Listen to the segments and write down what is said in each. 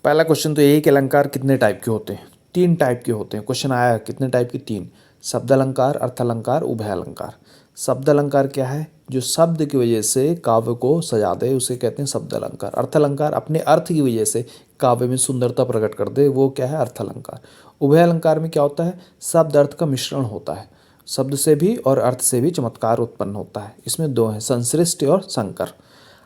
पहला क्वेश्चन तो यही कि अलंकार कितने टाइप के होते हैं। 3 टाइप के होते हैं। क्वेश्चन आया कितने टाइप के? 3। शब्द अलंकार, अर्थ अलंकार, उभय अलंकार। शब्द अलंकार क्या है? जो शब्द की वजह से काव्य को सजा दे उसे कहते हैं शब्द अलंकार। अर्थ अलंकार अपने अर्थ की वजह से काव्य में सुंदरता प्रकट कर दे, वो क्या है? अर्थ अलंकार। उभय अलंकार में क्या होता है? शब्द अर्थ का मिश्रण होता है। शब्द से भी और अर्थ से भी चमत्कार उत्पन्न होता है। इसमें 2 हैं, संश्लिष्ट और संकर।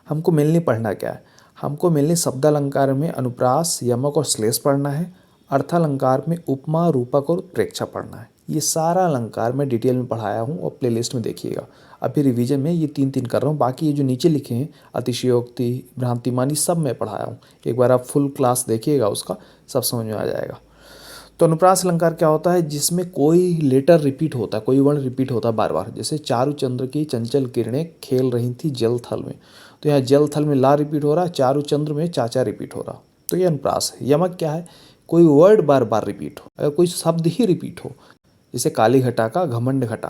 हमको मेनली पढ़ना क्या है? हमको मेनली शब्द अलंकार में अनुप्रास, यमक और श्लेष पढ़ना है। अर्थालंकार में उपमा, रूपक और उत्प्रेक्षा पढ़ना है। ये सारा अलंकार मैं डिटेल में पढ़ाया हूँ और प्लेलिस्ट में देखिएगा। अभी रिवीजन में ये 3 कर रहा हूँ, बाकी ये जो नीचे लिखे हैं अतिशयोक्ति, भ्रांतिमानी, सब मैं पढ़ाया हूँ। एक बार आप फुल क्लास देखिएगा, उसका सब समझ में आ जाएगा। तो अनुप्रास अलंकार क्या होता है? जिसमें कोई लेटर रिपीट होता है, कोई वर्ण रिपीट होता है बार बार। जैसे चारु चंद्र की चंचल किरणें खेल रही थी जल थल में, तो यहाँ जल थल में ला रिपीट हो रहा है, चारु चंद्र में चाचा रिपीट हो रहा, तो ये अनुप्रास है। यमक क्या है? कोई वर्ड बार बार रिपीट हो, अगर कोई शब्द ही रिपीट हो। जैसे काली घटा का घमंड घटा,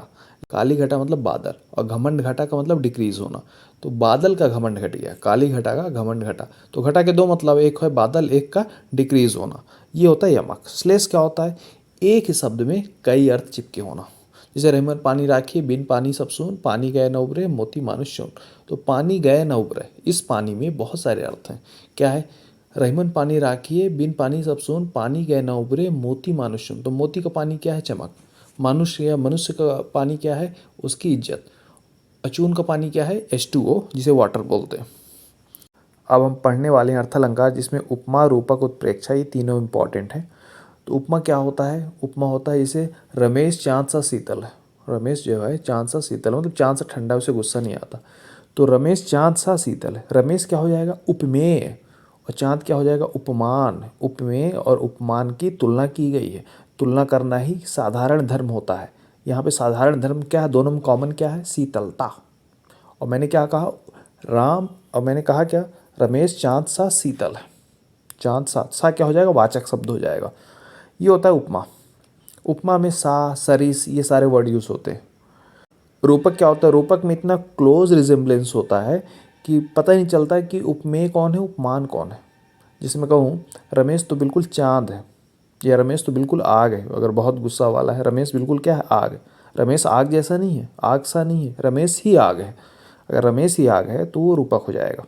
काली घटा मतलब बादल और घमंड घटा का मतलब डिक्रीज होना, तो बादल का घमंड घट गया, काली घटा का घमंड घटा। तो घटा के 2 मतलब, एक है बादल, एक का डिक्रीज होना, ये होता है यमक। श्लेष क्या होता है? एक ही शब्द में कई अर्थ चिपके होना। जैसे रहमत पानी राखिए बिन पानी सब सून, पानी गए न उबरे मोती मानुष चून। तो पानी गए न उबरे, इस पानी में बहुत सारे अर्थ हैं। क्या है? रहमन पानी राखिए बिन पानी सब सून, पानी गए न उबरे मोती मानुष चून। तो मोती का पानी क्या है? चमक। मनुष्य या मनुष्य का पानी क्या है? उसकी इज्जत। अचून का पानी क्या है? H2O, जिसे वाटर बोलते हैं। अब हम पढ़ने वाले हैं अर्थालंकार, जिसमें उपमा, रूपक, उत्प्रेक्षा, ये तीनों इंपॉर्टेंट हैं। तो उपमा क्या होता है? उपमा होता है जैसे रमेश चाँद सा शीतल है। रमेश जो है चाँद सा शीतल है, मतलब चाँद सा ठंडा, उसे गुस्सा नहीं आता। तो रमेश चाँद सा शीतल है। रमेश क्या हो जाएगा? उपमेय, और चाँद क्या हो जाएगा? उपमान। उपमेय और उपमान की तुलना की गई है। तुलना करना ही साधारण धर्म होता है। यहाँ पे साधारण धर्म क्या है? दोनों में कॉमन क्या है? शीतलता। और मैंने क्या कहा? राम, और मैंने कहा क्या? रमेश चाँद सा शीतल है। चाँद सा क्या हो जाएगा? वाचक शब्द हो जाएगा। ये होता है उपमा। उपमा में सा, सरिस, ये सारे वर्ड यूज होते हैं। रूपक क्या होता है? रूपक में इतना क्लोज रिजेम्बलेंस होता है कि पता ही नहीं चलता है कि उपमेय कौन है, उपमान कौन है। जैसे मैं कहूँ रमेश तो बिल्कुल चाँद है, या रमेश तो बिल्कुल आग है। अगर बहुत गुस्सा वाला है, रमेश बिल्कुल क्या है? आग है। रमेश आग जैसा नहीं है, आग सा नहीं है, रमेश ही आग है। अगर रमेश ही आग है तो वो रूपक हो जाएगा।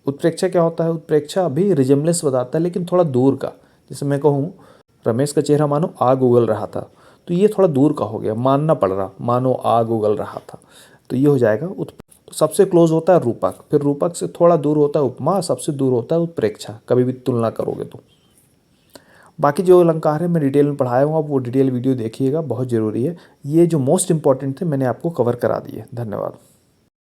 उत्प्रेक्षा क्या होता है? उत्प्रेक्षा भी रिजेम्बलेंस बताता है, लेकिन थोड़ा दूर का। जैसे मैं कहूँ रमेश का चेहरा मानो आग उगल रहा था, तो ये थोड़ा दूर का हो गया, मानना पड़ रहा, मानो आग उगल रहा था, तो ये हो जाएगा तो सबसे क्लोज होता है रूपक, फिर रूपक से थोड़ा दूर होता है उपमा, सबसे दूर होता है उत्प्रेक्षा, कभी भी तुलना करोगे तो। बाकी जो अलंकार है मैं डिटेल में पढ़ाया हूँ, आप वो डिटेल वीडियो देखिएगा, बहुत ज़रूरी है। ये जो मोस्ट इंपॉर्टेंट थे मैंने आपको कवर करा दिए। धन्यवाद।